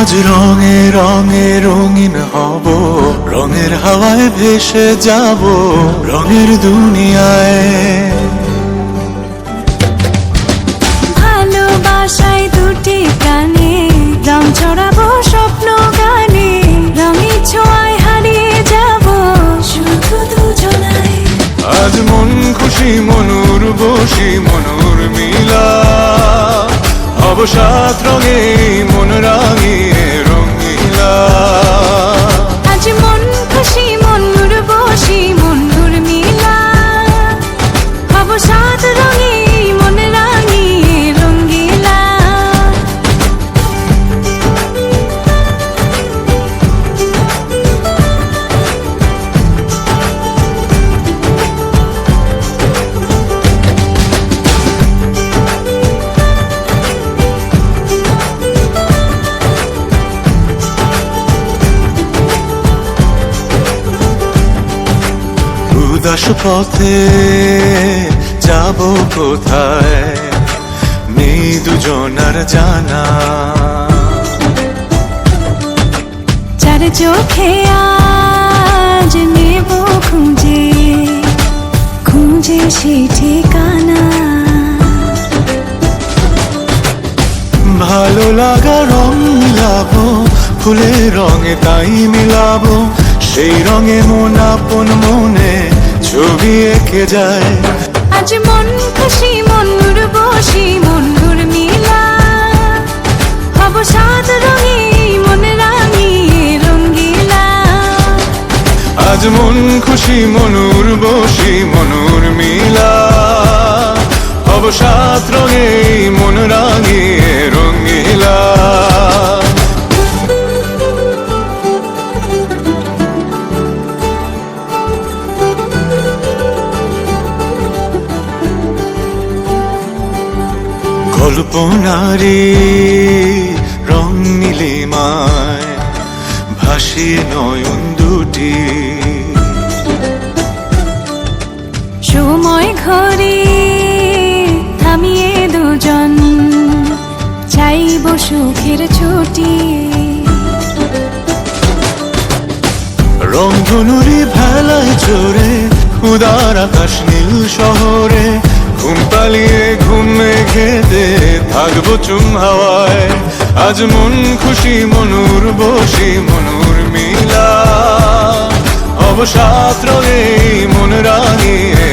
আজ রঙে রঙে রঙিন হব, রঙের হাওয়ায় ভেসে যাব রঙের দুনিয়ায়। ভালোবাসায় দুটি প্রাণে রং ছড়াবো স্বপ্ন গানে, রঙের ছোঁয়ায় হারিয়ে যাব শুধু দুজনায়। আজ মন খুশি মনুর বসি মনুর মিলা, অবসাদ রঙে মন রাঙিয়ে রঙিলা। আজ মন খুশি মনুর বসি মনুর মিলা, অবসাদ রঙে মন রাঙিয়ে রঙ্গিলা। উদাস পথে যাব কোথায় নেই দুজনার জানা, চার চোখে আজ নেব খুঁজে খুঁজে সে ঠিকানা। ভালো লাগা রং মিলাবো ফুলের রঙে তাই মিলাবো, সেই রঙে মন আপন মনে ছবি এঁকে যায়। আজ মন খুশি মনুর বসি মনুর মিলা, অবসাদ রঙে মন রাঙিয়ে রঙ্গিলা। আজ মন খুশি মনুর বসি মনুর মিলা, অবসাদ রঙে মন রাঙিয়ে রঙিলা। কল্পনারে রং নীলিমায় ভাসিয়ে নয়ন দুটি, সময় ঘরে থামিয়ে দুজন চাইব সুখের ছুটি। রংধনুরি ভেলায় চড়ে উদার আকাশ নীল শহরে, ঘুম পালিয়ে ঘুম মেঘেতে থাকবো চুম হাওয়ায়। আজ মন খুশি মনুর বসি মনুর মিলা, অবসাদ রঙে মন রাঙিয়ে